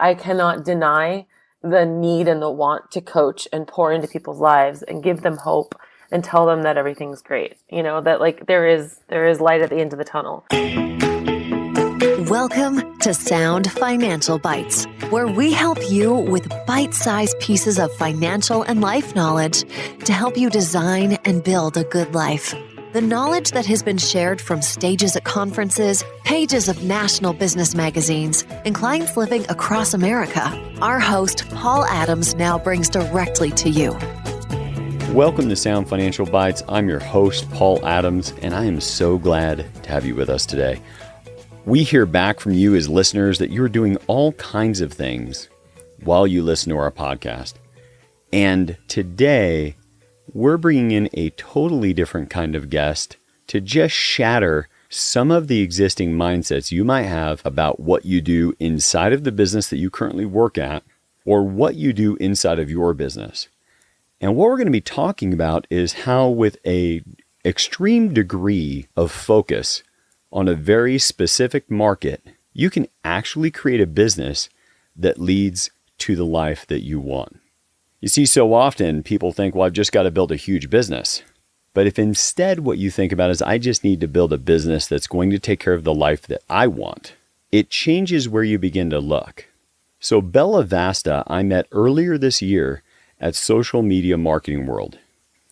I cannot deny the need and the want to coach and pour into people's lives and give them hope and tell them that everything's great. That like there is light at the end of the tunnel. Welcome to Sound Financial Bites, where we help you with bite-sized pieces of financial and life knowledge to help you design and build a good life. The knowledge that has been shared from stages at conferences, pages of national business magazines, and clients living across America, our host, Paul Adams, now brings directly to you. Welcome to Sound Financial Bites. I'm your host, Paul Adams, and I am so glad to have you with us today. We hear back from you as listeners that you're doing all kinds of things while you listen to our podcast. And today, we're bringing in a totally different kind of guest to just shatter some of the existing mindsets you might have about what you do inside of the business that you currently work at or what you do inside of your business. And what we're going to be talking about is how with a extreme degree of focus on a very specific market, you can actually create a business that leads to the life that you want. You see, so often people think, well, I've just got to build a huge business. But if instead what you think about is, I just need to build a business that's going to take care of the life that I want, it changes where you begin to look. So Bella Vasta, I met earlier this year at Social Media Marketing World.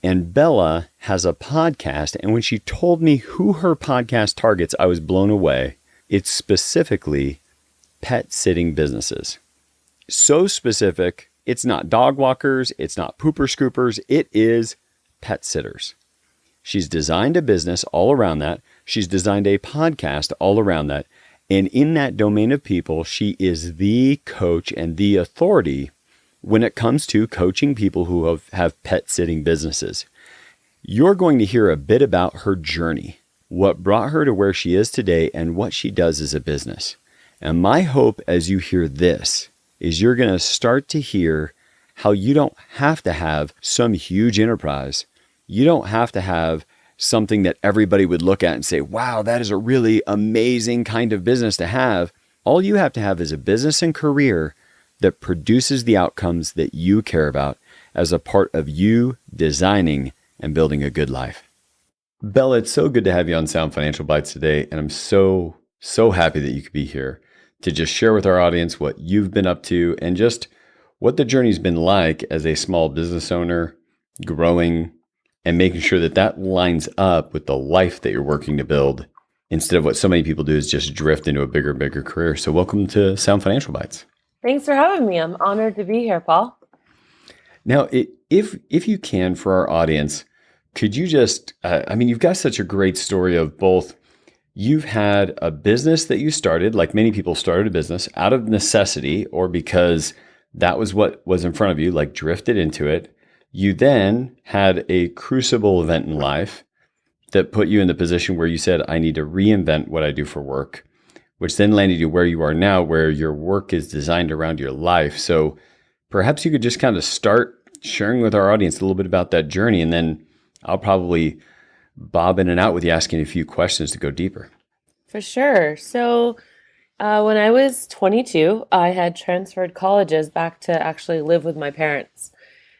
And Bella has a podcast, and when she told me who her podcast targets, I was blown away. It's specifically pet sitting businesses. So specific, it's not dog walkers, it's not pooper scoopers, it is pet sitters. She's designed a business all around that. She's designed a podcast all around that. And in that domain of people, she is the coach and the authority when it comes to coaching people who have pet sitting businesses. You're going to hear a bit about her journey, what brought her to where she is today, and what she does as a business. And my hope as you hear this is you're going to start to hear how you don't have to have some huge enterprise. You don't have to have something that everybody would look at and say, wow, that is a really amazing kind of business to have. All you have to have is a business and career that produces the outcomes that you care about as a part of you designing and building a good life. Bella, it's so good to have you on Sound Financial Bites today. And I'm so happy that you could be here to just share with our audience what you've been up to and just what the journey's been like as a small business owner, growing, and making sure that that lines up with the life that you're working to build instead of what so many people do is just drift into a bigger and bigger career. So welcome to Sound Financial Bites. Thanks for having me. I'm honored to be here, Paul. Now, if you can, for our audience, could you just, you've got such a great story of both. You've had a business that you started, like many people started a business out of necessity or because that was what was in front of you, like drifted into it. You then had a crucible event in life that put you in the position where you said, I need to reinvent what I do for work, which then landed you where you are now, where your work is designed around your life. So perhaps you could just kind of start sharing with our audience a little bit about that journey, and then I'll probably bob in and out with you asking a few questions to go deeper. For sure. So when I was 22, I had transferred colleges back to actually live with my parents.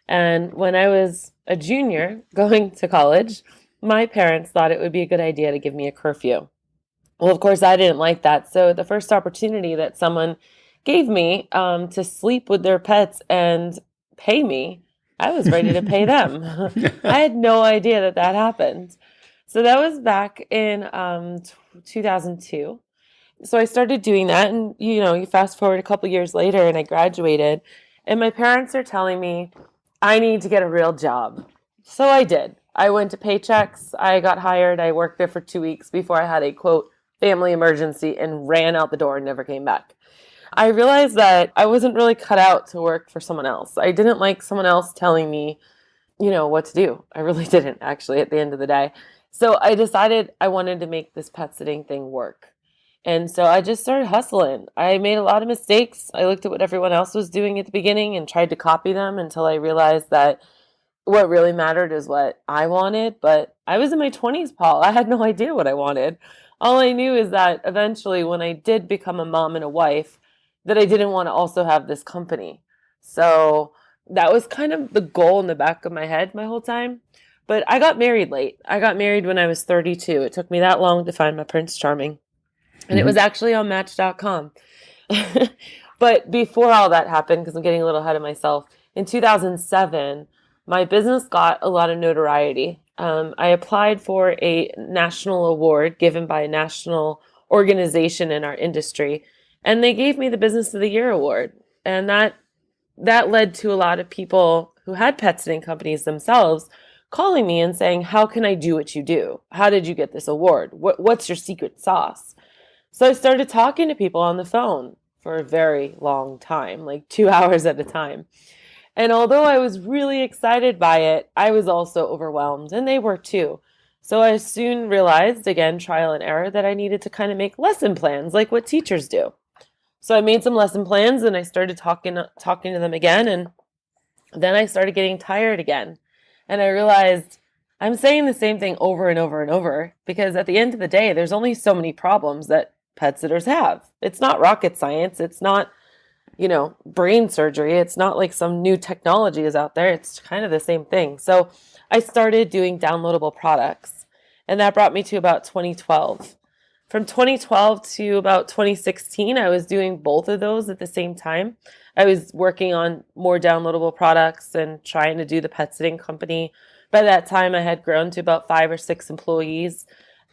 And when I was a junior going to college, my parents thought it would be a good idea to give me a curfew. Well, of course, I didn't like that. So the first opportunity that someone gave me to sleep with their pets and pay me, I was ready to pay them. I had no idea that happened. So that was back in 2002. So I started doing that, and you fast forward a couple years later, and I graduated, and my parents are telling me I need to get a real job. So I did. I went to Paychecks. I got hired. I worked there for 2 weeks before I had a quote family emergency and ran out the door and never came back. I realized that I wasn't really cut out to work for someone else. I didn't like someone else telling me, what to do. I really didn't, actually, at the end of the day. So I decided I wanted to make this pet sitting thing work. And so I just started hustling. I made a lot of mistakes. I looked at what everyone else was doing at the beginning and tried to copy them until I realized that what really mattered is what I wanted. But I was in my 20s, Paul. I had no idea what I wanted. All I knew is that eventually when I did become a mom and a wife, that I didn't want to also have this company. So that was kind of the goal in the back of my head my whole time. But I got married late. I got married when I was 32. It took me that long to find my Prince Charming. And it was actually on Match.com. But before all that happened, because I'm getting a little ahead of myself, in 2007, my business got a lot of notoriety. I applied for a national award given by a national organization in our industry, and they gave me the Business of the Year award. And that led to a lot of people who had pet sitting companies themselves calling me and saying, how can I do what you do? How did you get this award? What's your secret sauce? So I started talking to people on the phone for a very long time, like 2 hours at a time. And although I was really excited by it, I was also overwhelmed, and they were too. So I soon realized, again, trial and error, that I needed to kind of make lesson plans like what teachers do. So I made some lesson plans and I started talking to them again. And then I started getting tired again. And I realized I'm saying the same thing over and over and over because at the end of the day, there's only so many problems that pet sitters have. It's not rocket science. It's not, brain surgery. It's not like some new technology is out there. It's kind of the same thing. So I started doing downloadable products, and that brought me to about 2012. From 2012 to about 2016, I was doing both of those at the same time. I was working on more downloadable products and trying to do the pet sitting company. By that time, I had grown to about 5 or 6 employees.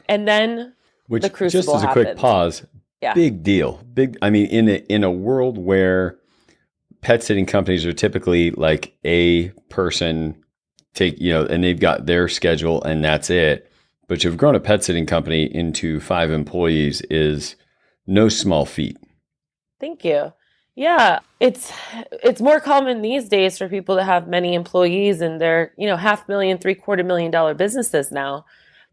And then Which, the crucible just as a happened. quick pause, Yeah. big deal. I mean, in a world where pet sitting companies are typically like a person and they've got their schedule and that's it. But you've grown a pet sitting company into 5 employees is no small feat. Thank you. Yeah, it's more common these days for people to have many employees, and they're, $500,000, $750,000 businesses now.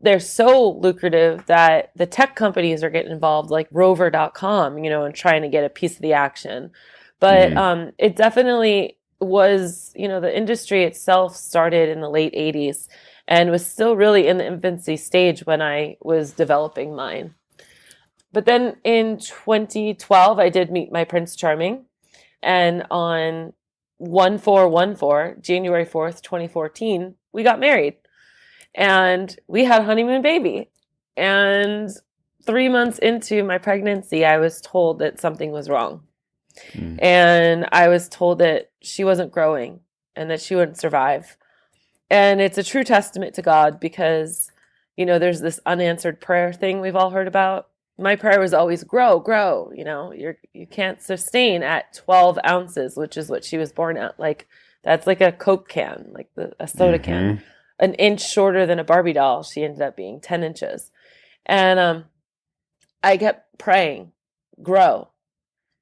They're so lucrative that the tech companies are getting involved, like Rover.com, and trying to get a piece of the action. But it definitely was, the industry itself started in the late 80s and was still really in the infancy stage when I was developing mine. But then in 2012, I did meet my Prince Charming. And on 1414, January 4th, 2014, we got married. And we had a honeymoon baby. And 3 months into my pregnancy, I was told that something was wrong. And I was told that she wasn't growing and that she wouldn't survive. And it's a true testament to God because, there's this unanswered prayer thing we've all heard about. My prayer was always grow, you can't sustain at 12 ounces, which is what she was born at. Like, that's like a Coke can, like a soda can, an inch shorter than a Barbie doll. She ended up being 10 inches. And I kept praying, grow.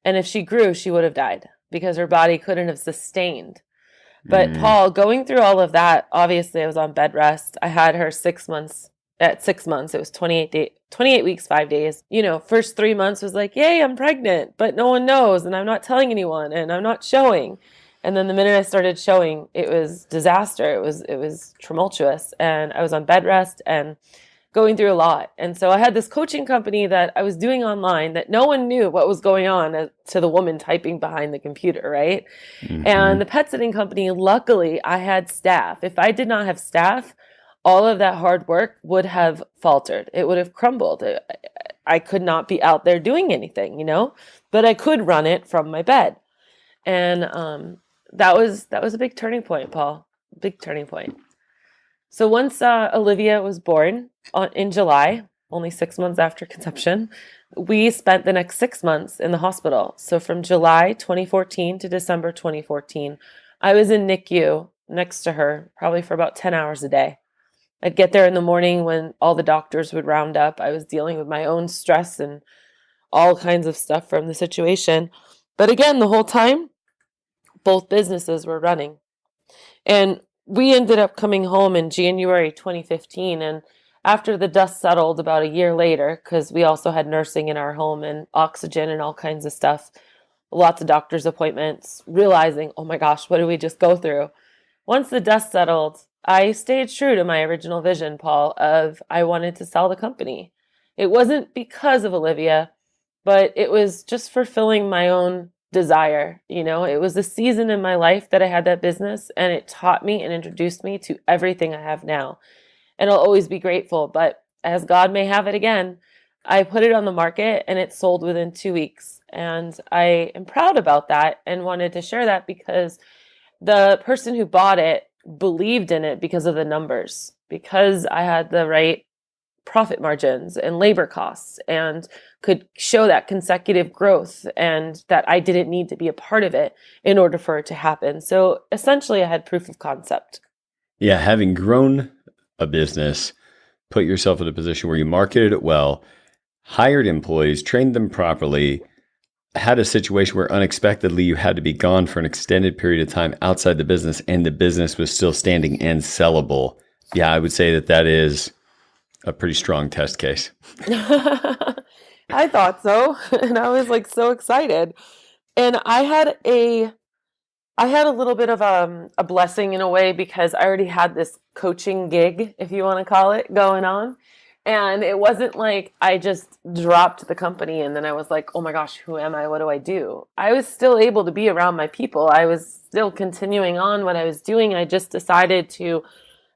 And if she grew, she would have died because her body couldn't have sustained. But Paul, going through all of that, obviously I was on bed rest. I had her 6 months. At 6 months, it was 28 weeks, 5 days. First 3 months was like, yay, I'm pregnant, but no one knows, and I'm not telling anyone, and I'm not showing. And then the minute I started showing, it was disaster. It was tumultuous, and I was on bed rest and going through a lot. And so I had this coaching company that I was doing online that no one knew what was going on to the woman typing behind the computer, right? And the pet sitting company, luckily, I had staff. If I did not have staff, all of that hard work would have faltered. It would have crumbled. I could not be out there doing anything, but I could run it from my bed. And that was a big turning point, Paul. Big turning point. So once Olivia was born in July, only 6 months after conception, we spent the next 6 months in the hospital. So from July 2014 to December 2014, I was in NICU next to her, probably for about 10 hours a day. I'd get there in the morning when all the doctors would round up. I was dealing with my own stress and all kinds of stuff from the situation. But again, the whole time, both businesses were running. And we ended up coming home in January 2015. And after the dust settled about a year later, because we also had nursing in our home and oxygen and all kinds of stuff, lots of doctor's appointments, realizing, oh my gosh, what did we just go through? Once the dust settled, I stayed true to my original vision, Paul, of I wanted to sell the company. It wasn't because of Olivia, but it was just fulfilling my own desire. It was a season in my life that I had that business, and it taught me and introduced me to everything I have now. And I'll always be grateful. But as God may have it again, I put it on the market and it sold within 2 weeks. And I am proud about that and wanted to share that because the person who bought it believed in it because of the numbers, because I had the right profit margins and labor costs and could show that consecutive growth, and that I didn't need to be a part of it in order for it to happen. So essentially, I had proof of concept. Yeah, having grown a business, put yourself in a position where you marketed it well, hired employees, trained them properly, had a situation where unexpectedly you had to be gone for an extended period of time outside the business, and the business was still standing and sellable. Yeah, I would say that that is a pretty strong test case. I thought so. And I was like so excited. And I had a little bit of a blessing in a way, because I already had this coaching gig, if you want to call it, going on. And it wasn't like I just dropped the company and then I was like, oh my gosh, who am I? What do I do? I was still able to be around my people. I was still continuing on what I was doing. I just decided to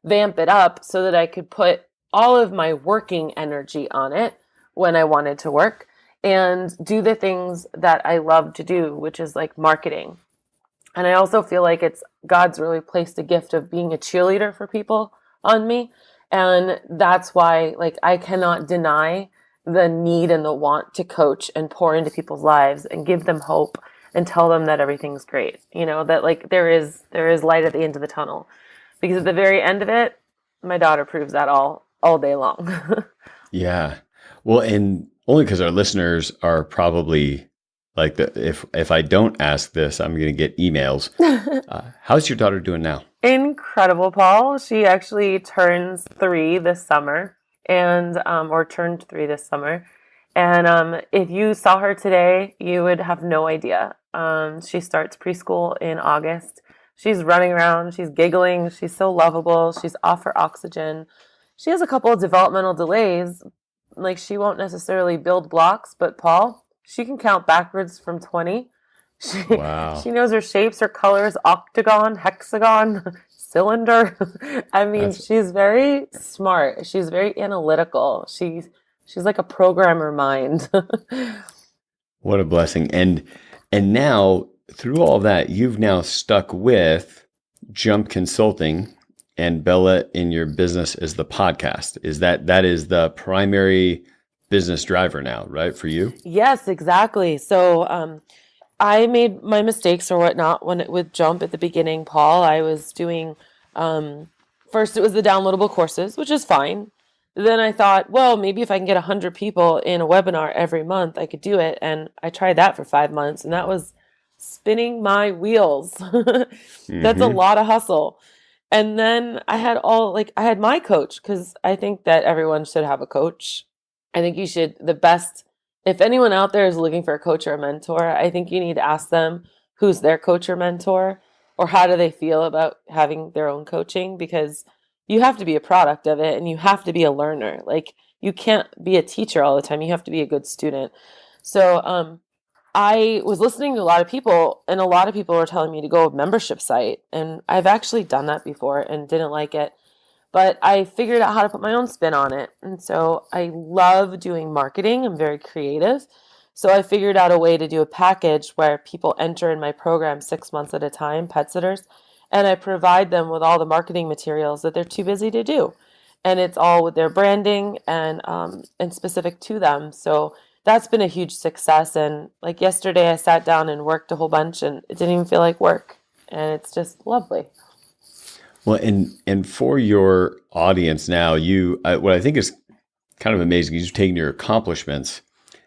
vamp it up so that I could put all of my working energy on it when I wanted to work and do the things that I love to do, which is like marketing. And I also feel like it's God's really placed a gift of being a cheerleader for people on me. And that's why, like, I cannot deny the need and the want to coach and pour into people's lives and give them hope and tell them that everything's great. That like there is light at the end of the tunnel. Because at the very end of it, my daughter proves that all day long. Yeah. Well, and only because our listeners are probably like, if I don't ask this, I'm going to get emails. How's your daughter doing now? Incredible, Paul. She actually turns 3 this summer, and or turned 3 this summer. And if you saw her today, you would have no idea. She starts preschool in August. She's running around. She's giggling. She's so lovable. She's off her oxygen. She has a couple of developmental delays. Like, she won't necessarily build blocks, but Paul, she can count backwards from 20. Wow. She knows her shapes, her colors, octagon, hexagon, cylinder. I mean, she's very smart. She's very analytical. She's like a programmer mind. What a blessing. And now through all that, you've now stuck with Jump Consulting and Bella in your business as the podcast. That is the primary business driver now, right, for you? Yes, exactly. So I made my mistakes or whatnot with Jump at the beginning, Paul. I was doing, first it was the downloadable courses, which is fine. Then I thought, well, maybe if I can get 100 people in a webinar every month, I could do it. And I tried that for 5 months, and that was spinning my wheels. That's a lot of hustle. And then I had my coach, because I think that everyone should have a coach. I think you should, if anyone out there is looking for a coach or a mentor, I think you need to ask them who's their coach or mentor, or how do they feel about having their own coaching, because you have to be a product of it and you have to be a learner. Like, you can't be a teacher all the time. You have to be a good student. So I was listening to a lot of people, and a lot of people were telling me to go a membership site. And I've actually done that before and didn't like it. But I figured out how to put my own spin on it. And so I love doing marketing. I'm very creative. So I figured out a way to do a package where people enter in my program 6 months at a time, pet sitters, and I provide them with all the marketing materials that they're too busy to do. And it's all with their branding and specific to them. So that's been a huge success. And like yesterday, I sat down and worked a whole bunch, and it didn't even feel like work. And it's just lovely. Well, and for your audience now, what I think is kind of amazing is you've taken your accomplishments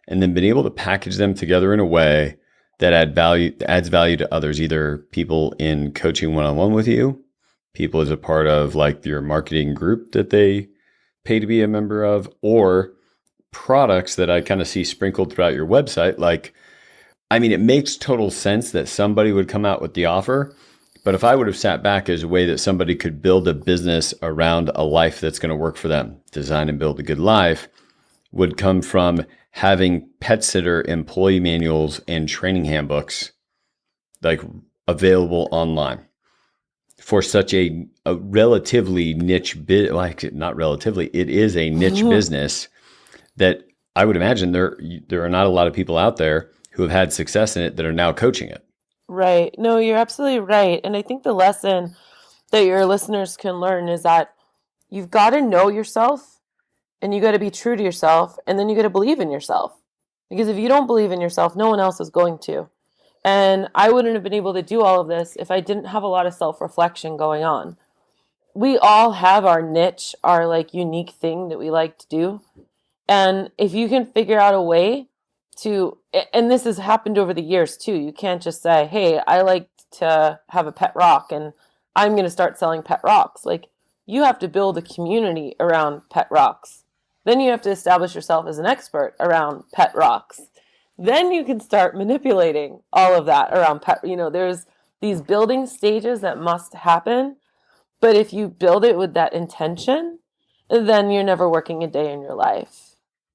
and then been able to package them together in a way that adds value to others, either people in coaching one-on-one with you, people as a part of like your marketing group that they pay to be a member of, or products that I kind of see sprinkled throughout your website. Like, I mean, it makes total sense that somebody would come out with the offer. But if I would have sat back as a way that somebody could build a business around a life that's going to work for them, design and build a good life, would come from having pet sitter employee manuals and training handbooks like available online for such a relatively niche bit, like not relatively, it is a niche business that I would imagine there are not a lot of people out there who have had success in it that are now coaching it. Right. No, you're absolutely right. And I think the lesson that your listeners can learn is that you've got to know yourself and you got to be true to yourself, and then you got to believe in yourself. Because if you don't believe in yourself, no one else is going to. And I wouldn't have been able to do all of this if I didn't have a lot of self-reflection going on. We all have our niche, our like unique thing that we like to do. And if you can figure out a way to, and this has happened over the years too, you can't just say, hey, I like to have a pet rock and I'm going to start selling pet rocks. Like, you have to build a community around pet rocks. Then you have to establish yourself as an expert around pet rocks. Then you can start manipulating all of that around pet. There's these building stages that must happen. But if you build it with that intention, then you're never working a day in your life.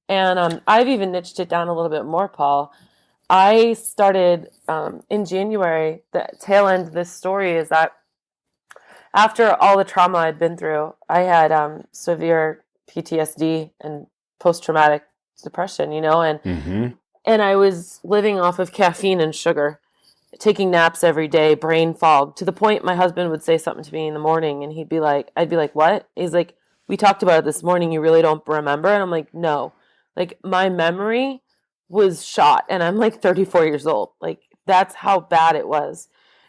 And I've even niched it down a little bit more, Paul. I started in January. The tail end of this story is that after all the trauma I'd been through, I had severe PTSD and post-traumatic depression, and I was living off of caffeine and sugar, taking naps every day, brain fog, to the point my husband would say something to me in the morning and I'd be like, what? He's like, we talked about it this morning. You really don't remember? And I'm like, no. Like, my memory was shot and I'm like 34 years old. Like, that's how bad it was.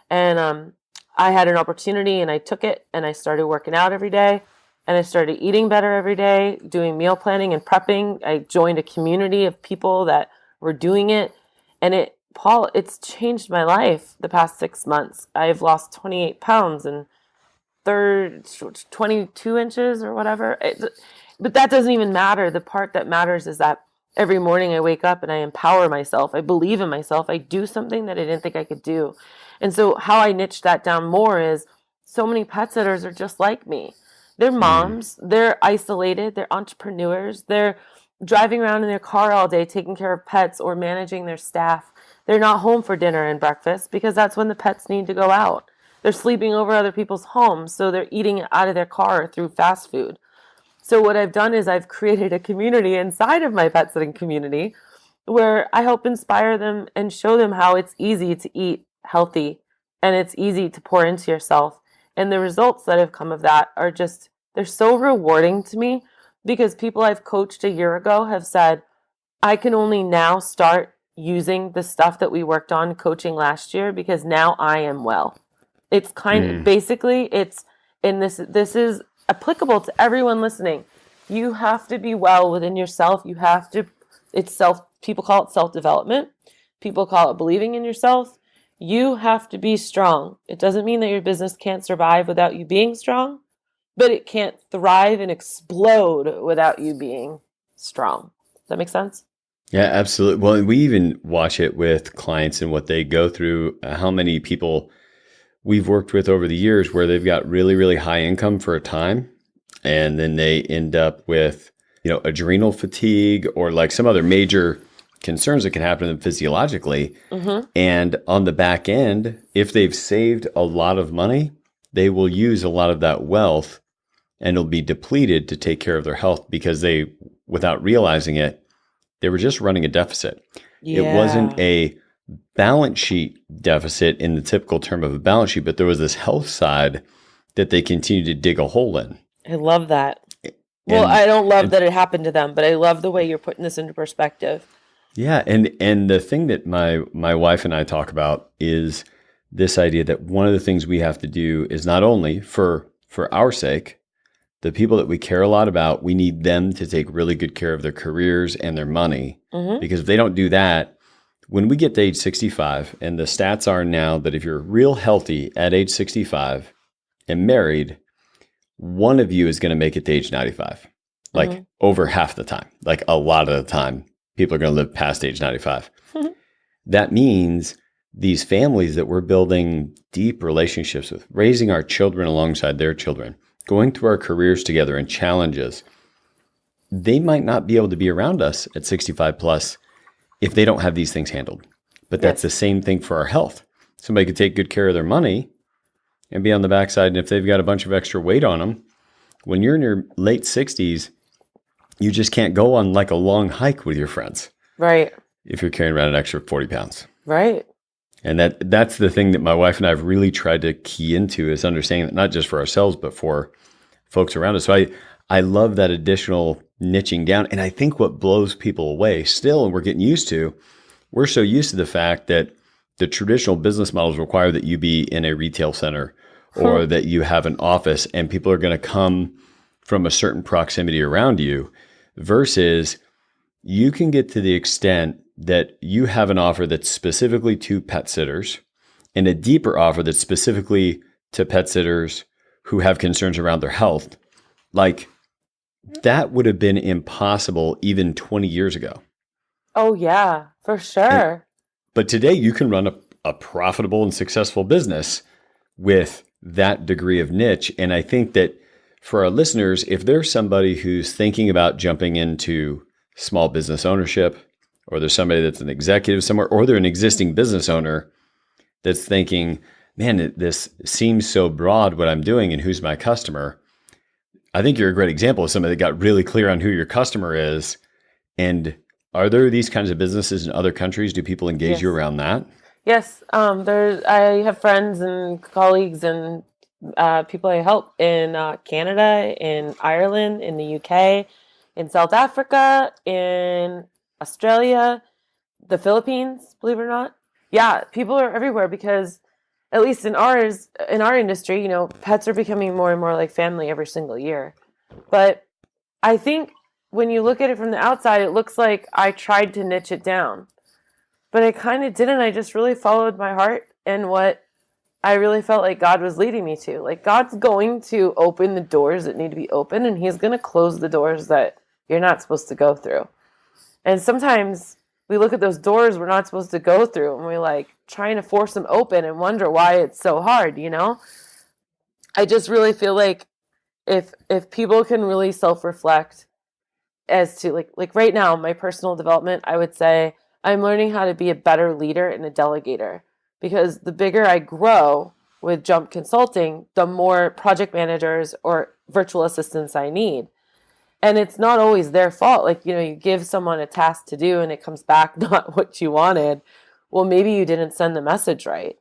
And I had an opportunity and I took it and I started working out every day and I started eating better every day, doing meal planning and prepping. I joined a community of people that were doing it. And it's changed my life the past 6 months. I've lost 28 pounds and 22 inches or whatever. But that doesn't even matter. The part that matters is that every morning I wake up and I empower myself. I believe in myself. I do something that I didn't think I could do. And so how I niche that down more is so many pet sitters are just like me. They're moms. They're isolated. They're entrepreneurs. They're driving around in their car all day taking care of pets or managing their staff. They're not home for dinner and breakfast because that's when the pets need to go out. They're sleeping over other people's homes, so they're eating out of their car through fast food. So what I've done is I've created a community inside of my pet sitting community where I help inspire them and show them how it's easy to eat healthy and it's easy to pour into yourself. And the results that have come of that are just, they're so rewarding to me because people I've coached a year ago have said, I can only now start using the stuff that we worked on coaching last year because now I am well. It's kind of basically this is applicable to everyone listening. You have to be well within yourself. People call it self-development. People call it believing in yourself. You have to be strong. It doesn't mean that your business can't survive without you being strong, but it can't thrive and explode without you being strong. Does that make sense? Yeah, absolutely. Well, we even watch it with clients and what they go through, how many people we've worked with over the years where they've got really, really high income for a time, and then they end up with, adrenal fatigue or like some other major concerns that can happen to them physiologically. And on the back end, if they've saved a lot of money, they will use a lot of that wealth and it'll be depleted to take care of their health because they, without realizing it, they were just running a deficit. Yeah. It wasn't a balance sheet deficit in the typical term of a balance sheet, but there was this health side that they continued to dig a hole in. I love that. Well, I don't love that it happened to them, but I love the way you're putting this into perspective. Yeah, and the thing that my wife and I talk about is this idea that one of the things we have to do is not only for our sake, the people that we care a lot about, we need them to take really good care of their careers and their money. Because if they don't do that, when we get to age 65, and the stats are now that if you're real healthy at age 65 and married, one of you is going to make it to age 95, like over half the time, like a lot of the time, people are going to live past age 95. That means these families that we're building deep relationships with, raising our children alongside their children, going through our careers together and challenges, they might not be able to be around us at 65 plus if they don't have these things handled. But that's the same thing for our health. Somebody could take good care of their money and be on the backside. And if they've got a bunch of extra weight on them, when you're in your late 60s, you just can't go on like a long hike with your friends. Right. If you're carrying around an extra 40 pounds. Right. And that's the thing that my wife and I have really tried to key into, is understanding that not just for ourselves, but for folks around us. So I love that additional niching down. And I think what blows people away still, and we're getting used to, we're so used to the fact that the traditional business models require that you be in a retail center or that you have an office and people are going to come from a certain proximity around you, versus you can get to the extent that you have an offer that's specifically to pet sitters and a deeper offer that's specifically to pet sitters who have concerns around their health. Like, that would have been impossible even 20 years ago. Oh, yeah, for sure. But today you can run a profitable and successful business with that degree of niche. And I think that for our listeners, if there's somebody who's thinking about jumping into small business ownership, or there's somebody that's an executive somewhere, or they're an existing business owner that's thinking, man, this seems so broad what I'm doing and who's my customer. I think you're a great example of somebody that got really clear on who your customer is. And are there these kinds of businesses in other countries? Do people engage you around that? Yes. I have friends and colleagues and people I help in Canada, in Ireland, in the UK, in South Africa, in Australia, the Philippines, believe it or not. Yeah, people are everywhere because, at least in our industry, pets are becoming more and more like family every single year. But I think when you look at it from the outside, it looks like I tried to niche it down. But I kind of didn't. I just really followed my heart and what I really felt like God was leading me to. Like, God's going to open the doors that need to be open, and He's going to close the doors that you're not supposed to go through. And sometimes we look at those doors we're not supposed to go through, and we're like trying to force them open and wonder why it's so hard, I just really feel like if people can really self-reflect as to like right now, my personal development, I would say I'm learning how to be a better leader and a delegator, because the bigger I grow with Jump Consulting, the more project managers or virtual assistants I need. And it's not always their fault. Like, you give someone a task to do and it comes back not what you wanted. Well, maybe you didn't send the message right.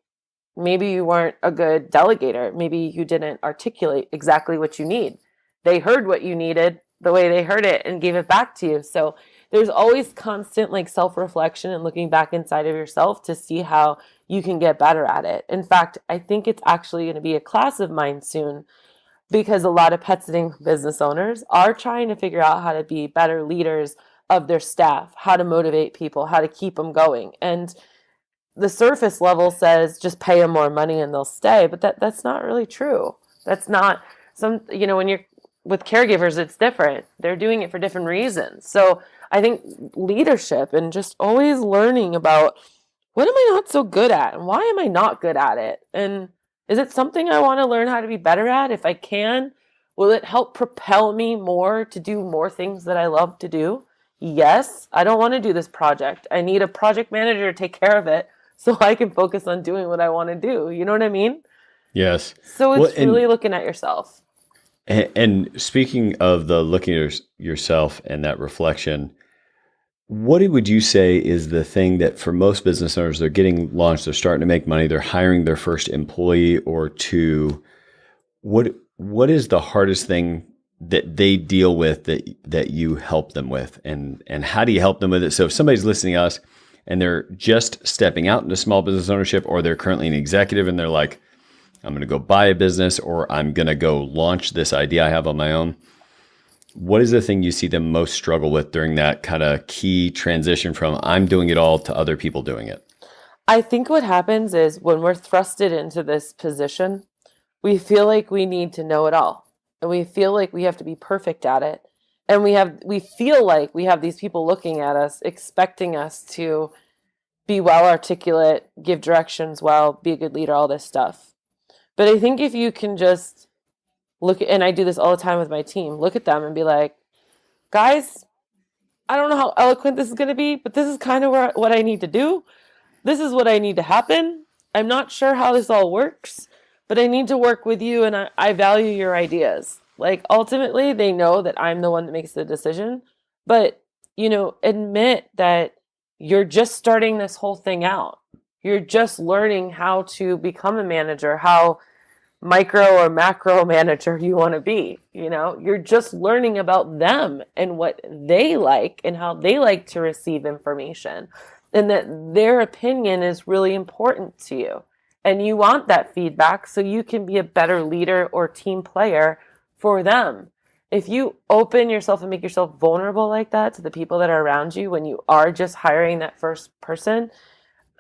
Maybe you weren't a good delegator. Maybe you didn't articulate exactly what you need. They heard what you needed the way they heard it and gave it back to you. So there's always constant self-reflection and looking back inside of yourself to see how you can get better at it. In fact, I think it's actually going to be a class of mine soon, because a lot of pet sitting business owners are trying to figure out how to be better leaders of their staff, how to motivate people, how to keep them going. And the surface level says just pay them more money and they'll stay, but that's not really true. That's not when you're with caregivers, it's different. They're doing it for different reasons. So I think leadership and just always learning about, what am I not so good at and why am I not good at it? And is it something I want to learn how to be better at? If I can, will it help propel me more to do more things that I love to do? Yes. I don't want to do this project. I need a project manager to take care of it so I can focus on doing what I want to do. You know what I mean? Yes. So it's really looking at yourself. And speaking of the looking at yourself and that reflection, what would you say is the thing that for most business owners, they're getting launched, they're starting to make money, they're hiring their first employee or two. What is the hardest thing that they deal with that you help them with? And how do you help them with it? So if somebody's listening to us and they're just stepping out into small business ownership, or they're currently an executive and they're like, I'm going to go buy a business, or I'm going to go launch this idea I have on my own. What is the thing you see them most struggle with during that kind of key transition from I'm doing it all to other people doing it? I think what happens is when we're thrusted into this position, we feel like we need to know it all. And we feel like we have to be perfect at it. And we feel like we have these people looking at us, expecting us to be well articulate, give directions well, be a good leader, all this stuff. But I think if you can just look, and I do this all the time with my team, look at them and be like, guys, I don't know how eloquent this is going to be, but this is kind of what I need to do. This is what I need to happen. I'm not sure how this all works, but I need to work with you, and I value your ideas. Like, ultimately, they know that I'm the one that makes the decision, but, admit that you're just starting this whole thing out. You're just learning how to become a manager, how micro or macro manager you want to be. You're just learning about them and what they like and how they like to receive information, and that their opinion is really important to you. And you want that feedback so you can be a better leader or team player for them. If you open yourself and make yourself vulnerable like that to the people that are around you when you are just hiring that first person,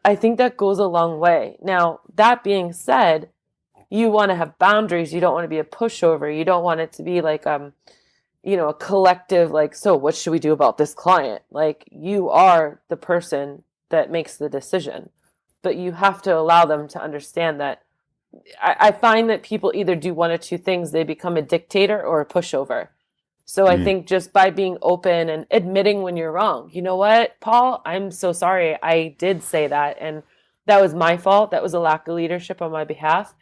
I think that goes a long way. Now, that being said, you want to have boundaries. You don't want to be a pushover. You don't want it to be like, a collective, like, so what should we do about this client? Like, you are the person that makes the decision, but you have to allow them to understand that. I find that people either do one of two things. They become a dictator or a pushover. So I think just by being open and admitting when you're wrong, you know what, Paul, I'm so sorry. I did say that, and that was my fault. That was a lack of leadership on my behalf.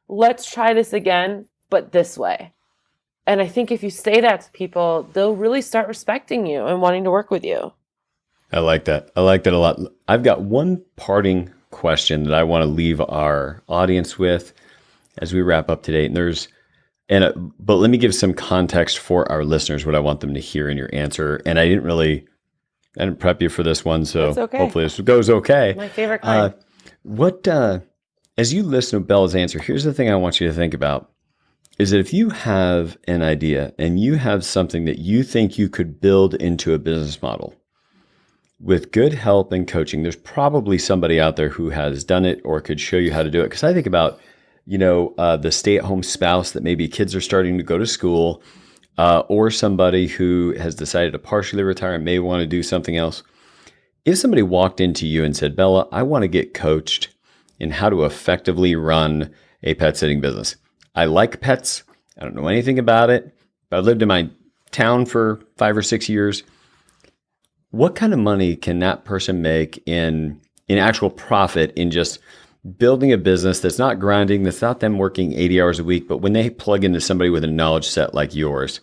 Let's try this again, but this way. And I think if you say that to people, they'll really start respecting you and wanting to work with you. I like that. I like that a lot. I've got one parting question that I want to leave our audience with as we wrap up today. But let me give some context for our listeners, what I want them to hear in your answer. And I didn't prep you for this one, so okay. Hopefully this goes okay. My favorite kind. As you listen to Bella's answer, here's the thing I want you to think about, is that if you have an idea and you have something that you think you could build into a business model, with good help and coaching, there's probably somebody out there who has done it or could show you how to do it. Because I think about, the stay-at-home spouse that maybe kids are starting to go to school, or somebody who has decided to partially retire and may want to do something else. If somebody walked into you and said, Bella, I want to get coached in how to effectively run a pet sitting business. I like pets. I don't know anything about it, but I've lived in my town for 5 or 6 years. What kind of money can that person make in actual profit in just building a business that's not grinding, that's not them working 80 hours a week, but when they plug into somebody with a knowledge set like yours,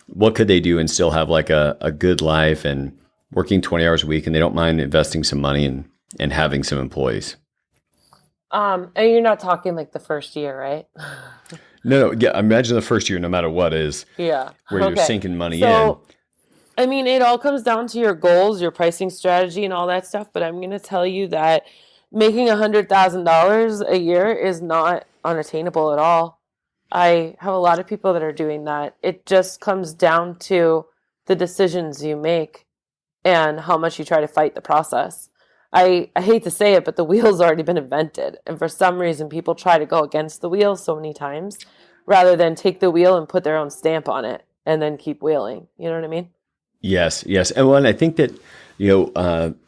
what could they do and still have like a good life and working 20 hours a week, and they don't mind investing some money and having some employees? And you're not talking like the first year, right? No. Yeah, imagine the first year, no matter what is, where you're sinking money in. I mean, it all comes down to your goals, your pricing strategy, and all that stuff. But I'm going to tell you that making $100,000 a year is not unattainable at all. I have a lot of people that are doing that. It just comes down to the decisions you make and how much you try to fight the process. I hate to say it, but the wheel's already been invented. And for some reason, people try to go against the wheel so many times rather than take the wheel and put their own stamp on it and then keep wheeling. You know what I mean? Yes. And I think that,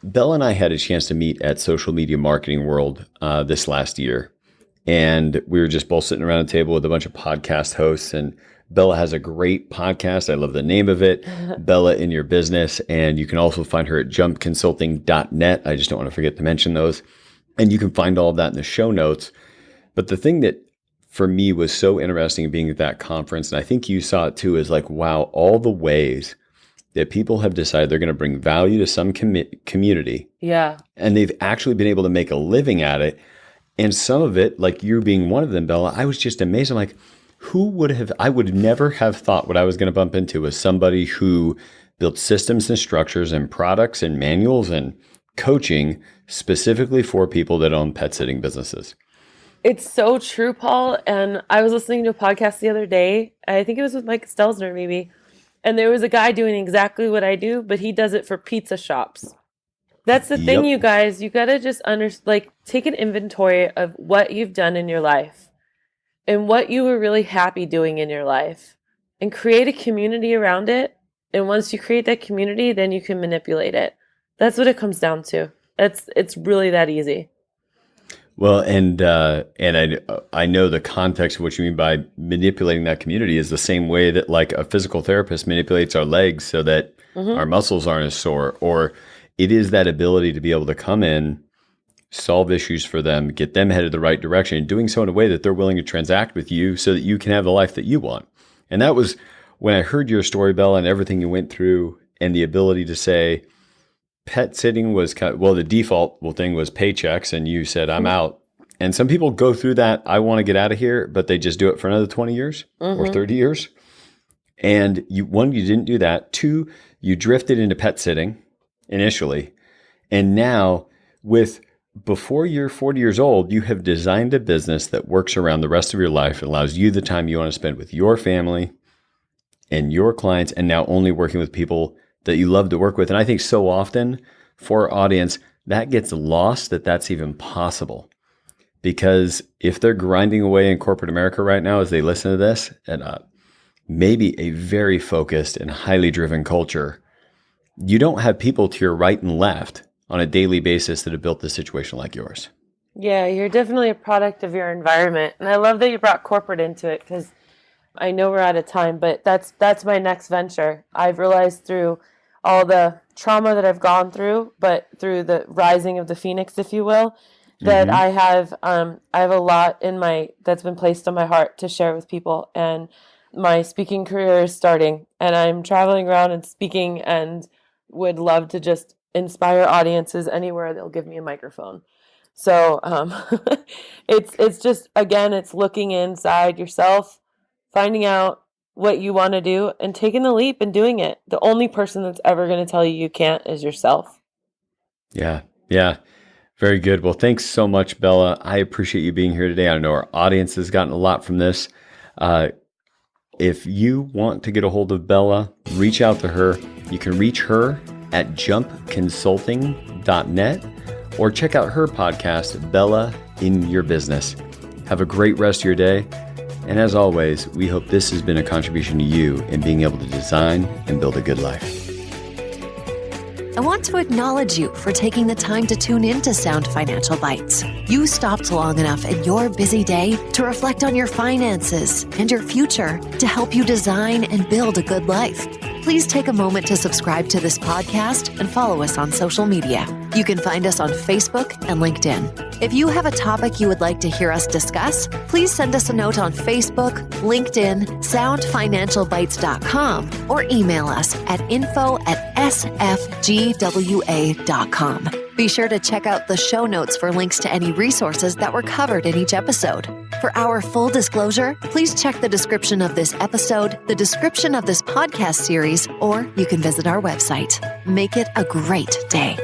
Bella and I had a chance to meet at Social Media Marketing World this last year. And we were just both sitting around a table with a bunch of podcast hosts. And Bella has a great podcast. I love the name of it, Bella in Your Business. And you can also find her at jumpconsulting.net. I just don't want to forget to mention those. And you can find all of that in the show notes. But the thing that for me was so interesting being at that conference, and I think you saw it too, is like, wow, all the ways that people have decided they're going to bring value to some community. Yeah. And they've actually been able to make a living at it. And some of it, like you being one of them, Bella, I was just amazed. I'm like, I would never have thought what I was going to bump into was somebody who built systems and structures and products and manuals and coaching specifically for people that own pet sitting businesses. It's so true, Paul. And I was listening to a podcast the other day. I think it was with Mike Stelzner, maybe. And there was a guy doing exactly what I do, but he does it for pizza shops. That's the thing, you guys. You got to just take an inventory of what you've done in your life and what you were really happy doing in your life and create a community around it. And once you create that community, then you can manipulate it. That's what it comes down to. It's really that easy. Well, and I know the context of what you mean by manipulating that community is the same way that like a physical therapist manipulates our legs so that our muscles aren't as sore, or it is that ability to be able to come in, solve issues for them, get them headed the right direction, and doing so in a way that they're willing to transact with you so that you can have the life that you want. And that was when I heard your story, Bella, and everything you went through, and the ability to say pet sitting was the default thing was paychecks, and you said, I'm out. And some people go through that, I want to get out of here, but they just do it for another 20 years or 30 years. And you didn't do that. Two, you drifted into pet sitting initially. And now before you're 40 years old, you have designed a business that works around the rest of your life and allows you the time you want to spend with your family and your clients, and now only working with people that you love to work with. And I think so often for our audience, that gets lost that that's even possible. Because if they're grinding away in corporate America right now as they listen to this, and maybe a very focused and highly driven culture, you don't have people to your right and left on a daily basis that have built this situation like yours. Yeah, you're definitely a product of your environment. And I love that you brought corporate into it, because I know we're out of time, but that's my next venture. I've realized through all the trauma that I've gone through, but through the rising of the phoenix, if you will, that I have a lot that's been placed on my heart to share with people. And my speaking career is starting, and I'm traveling around and speaking, and would love to just inspire audiences anywhere they'll give me a microphone. So it's just, again, it's looking inside yourself, finding out what you want to do, and taking the leap and doing it. The only person that's ever going to tell you can't is yourself. Yeah. Very good. Well, thanks so much, Bella. I appreciate you being here today. I know our audience has gotten a lot from this. If you want to get a hold of Bella, reach out to her. You can reach her at jumpconsulting.net, or check out her podcast, Bella in Your Business. Have a great rest of your day. And as always, we hope this has been a contribution to you in being able to design and build a good life. I want to acknowledge you for taking the time to tune in to Sound Financial Bites. You stopped long enough in your busy day to reflect on your finances and your future to help you design and build a good life. Please take a moment to subscribe to this podcast and follow us on social media. You can find us on Facebook and LinkedIn. If you have a topic you would like to hear us discuss, please send us a note on Facebook, LinkedIn, soundfinancialbites.com, or email us at info@sfgwa.com. Be sure to check out the show notes for links to any resources that were covered in each episode. For our full disclosure, please check the description of this episode, the description of this podcast series, or you can visit our website. Make it a great day.